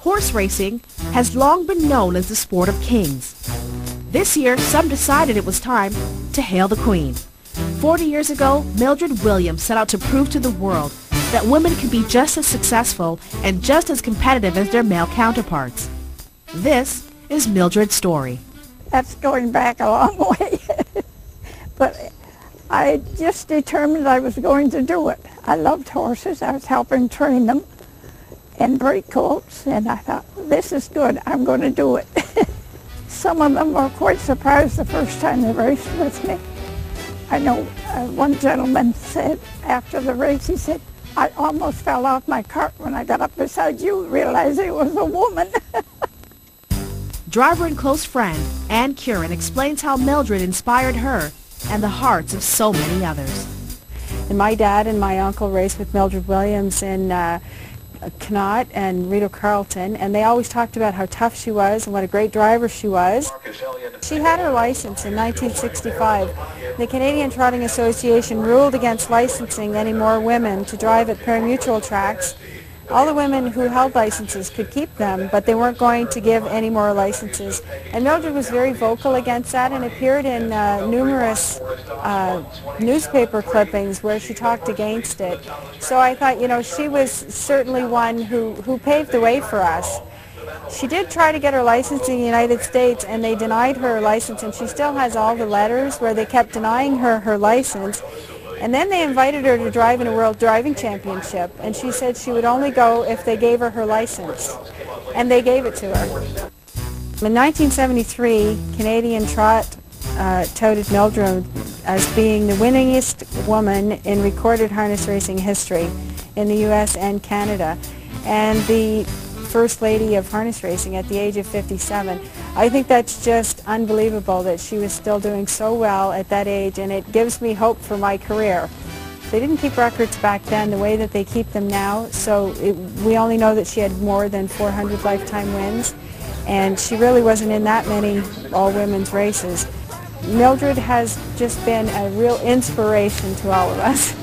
Horse racing has long been known as the sport of kings. This year, some decided it was time to hail the Queen. 40 years ago, Mildred Williams set out to prove to the world that women can be just as successful and just as competitive as their male counterparts. This is Mildred's story. That's going back a long way. But I just determined I was going to do it. I loved horses. I was helping train them and break colts, and I thought, this is good. I'm going to do it. Some of them were quite surprised the first time they raced with me. I know one gentleman said after the race, he said, I almost fell off my cart when I got up beside you, realizing it was a woman. Driver and close friend Ann Curran explains how Mildred inspired her and the hearts of so many others. And my dad and my uncle raced with Mildred Williams in Connaught and Rito Carleton, and they always talked about how tough she was and what a great driver she was. She had her license in 1965. The Canadian Trotting Association ruled against licensing any more women to drive at pari-mutuel tracks. All the women who held licenses could keep them, but they weren't going to give any more licenses. And Mildred was very vocal against that and appeared in numerous newspaper clippings where she talked against it. So I thought, you know, she was certainly one who paved the way for us. She did try to get her license in the United States, and they denied her license, and she still has all the letters where they kept denying her license. And then they invited her to drive in a World Driving Championship, and she said she would only go if they gave her her license. And they gave it to her. In 1973, Canadian Trot touted Mildred as being the winningest woman in recorded harness racing history in the U.S. and Canada, and the First Lady of Harness Racing at the age of 57. I think that's just unbelievable that she was still doing so well at that age, and it gives me hope for my career. They didn't keep records back then the way that they keep them now, so we only know that she had more than 400 lifetime wins, and she really wasn't in that many all-women's races. Mildred has just been a real inspiration to all of us.